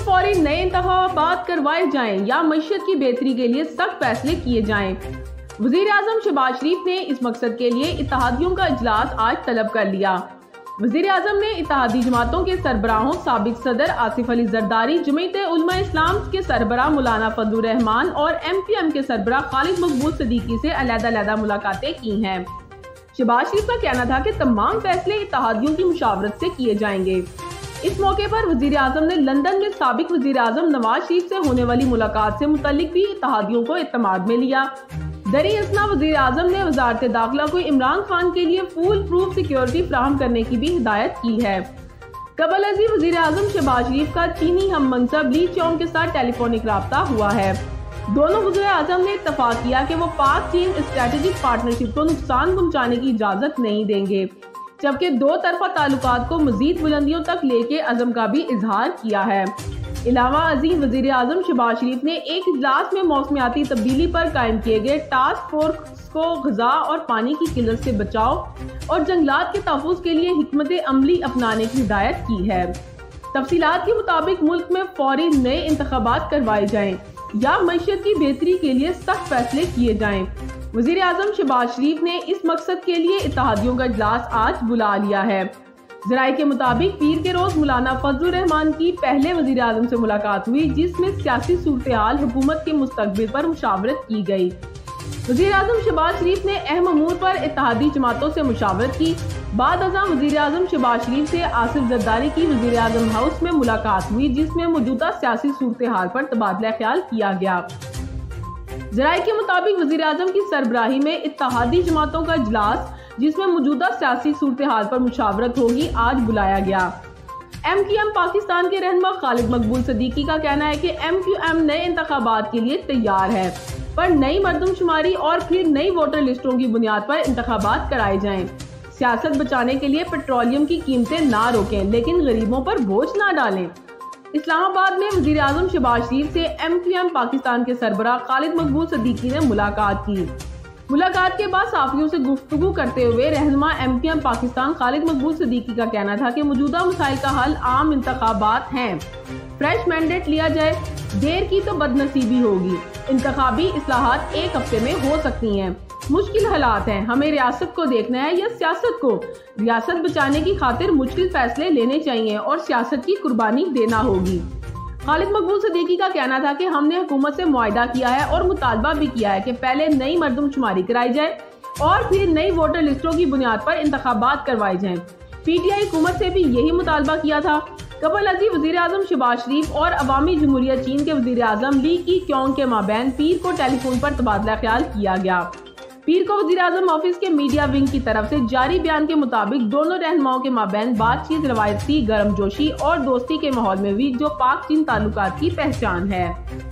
फौरी नए इंतखाबात करवाए जाएं या मईशत की बेहतरी के लिए सख्त फैसले किए जाएं। वज़ीर-ए-आज़म शहबाज शरीफ ने इस मकसद के लिए इत्तेहादियों का इजलास आज तलब कर लिया। वज़ीर-ए-आज़म ने इत्तेहादी जमातों के सरबराहों साबिक सदर आसिफ अली जरदारी, जमीयत उलमा इस्लाम के सरबराह मौलाना फजलुर रहमान और MQM के सरबराह खालिद मकबूल सदीकी से अलग-अलग मुलाकातें की हैं। शहबाज शरीफ का कहना था कि तमाम फैसले इत्तेहादियों की मुशावरत से किए जाएंगे। इस मौके पर वज़ीर-ए-आज़म ने लंदन में साबिक वज़ीर-ए-आज़म नवाज शरीफ से होने वाली मुलाकात से मुतल्लिक भी इत्तेहादियों को इत्तेमाद में लिया। दरी असना वज़ीर-ए-आज़म ने वज़ारत दाखिला को इमरान खान के लिए फुल प्रूफ सिक्योरिटी फराहम करने की भी हिदायत की है। कबल अज़ी वज़ीर-ए-आज़म शहबाज शरीफ का चीनी हम मनसब ली चौंग के साथ टेलीफोनिक राब्ता हुआ है। दोनों वज़ीर-ए-आज़म ने इत्तफाक किया कि वो पाक चीन स्ट्रेटेजिक पार्टनरशिप को नुकसान पहुँचाने की इजाज़त नहीं देंगे, जबकि दो तरफा ताल्लुकात को मज़ीद बुलंदियों तक लेके अज़म का भी इजहार किया है। इलावा अजीम वज़ीर-ए-आज़म शहबाज शरीफ ने एक इजलास में मौसमियाती तब्दीली पर कायम किए गए टास्क फोर्स को ग़िज़ा और पानी की किल्लत से बचाव और जंगलात के तहफ़्फ़ुज़ के लिए हिकमत अमली अपनाने की हिदायत की है। तफसीलात के मुताबिक मुल्क में फौरी नए इंतखाबात करवाए जाएं या मईशत की बेहतरी के लिए सख्त फैसले किए जाएं। वज़ीर-ए-आज़म शहबाज शरीफ ने इस मकसद के लिए इत्तेहादियों का इजलास आज बुला लिया है। ज़राए के मुताबिक पीर के रोज मौलाना फजलुर रहमान की पहले वज़ीर-ए-आज़म से मुलाकात हुई, जिसमें सियासी सूरत-ए-हाल, हुकूमत के मुस्तकबिल पर मुशावरत की गई। वज़ीर-ए-आज़म शहबाज शरीफ ने अहम अमूर पर इत्तेहादी जमातों से मुशावरत की। बाद अज़ां वज़ीर-ए-आज़म शहबाज शरीफ से आसिफ जरदारी की वज़ीर-ए-आज़म हाउस में मुलाकात हुई, जिसमें मौजूदा सियासी सूरत-ए-हाल पर तबादला ख्याल किया गया। ज़राए के मुताबिक वज़ीर-ए-आज़म की सरबराही में इत्तेहादी जमातों का इजलास, जिसमें मौजूदा सियासी सूरत-ए-हाल पर मुशावरत होगी, आज बुलाया गया। MQM पाकिस्तान के रहनुमा खालिद मकबूल सदीकी का कहना है कि MQM नए इंतखाबात के लिए तैयार है, पर नई मरदमशुमारी और फिर नई वोटर लिस्टों की बुनियाद पर इंतखाबात कराए जाएं। सियासत बचाने के लिए पेट्रोलियम की कीमतें ना रोकें, लेकिन गरीबों पर बोझ ना डालें। इस्लामाबाद में वज़ीर-ए-आज़म शहबाज शरीफ से MQM पाकिस्तान के सरबराह खालिद मकबूल सदीकी ने मुलाकात की। मुलाकात के बाद सहाफ़ियों से गुफ्तगू करते हुए रहनुमा MQM पाकिस्तान खालिद मकबूल सदीकी का कहना था कि मौजूदा मसाइल का हल आम इंतखाबात हैं। फ्रेश मैंडेट लिया जाए, देर की तो बदनसीबी होगी। इंतखाबी इस्लाहात एक हफ्ते में हो सकती हैं। मुश्किल हालात हैं, हमें रियासत को देखना है या सियासत को। रियासत बचाने की खातिर मुश्किल फैसले लेने चाहिए और सियासत की कुर्बानी देना होगी। खालिद मकबूल सदीकी का कहना था कि हमने हुकूमत से मुआहदा किया है और मुतालबा भी किया है कि पहले नई मरदमशुमारी कराई जाए और फिर नई वोटर लिस्टों की बुनियाद पर इंतखाबात करवाए जाएं। PTI हुकूमत से भी यही मुतालबा किया था। कबल अज़ी वज़ीर-ए-आज़म शहबाज शरीफ और अवामी जमहूरियत चीन के वज़ीर-ए-आज़म ली की क्योंग के माबैन पीर को टेलीफोन पर तबादला ख्याल किया गया। पीर को वज़ीर-ए-आज़म ऑफिस के मीडिया विंग की तरफ से जारी बयान के मुताबिक दोनों रहनुमाओं के माबैन बातचीत रवायती गर्मजोशी और दोस्ती के माहौल में हुई, जो पाक चीन ताल्लुकात की पहचान है।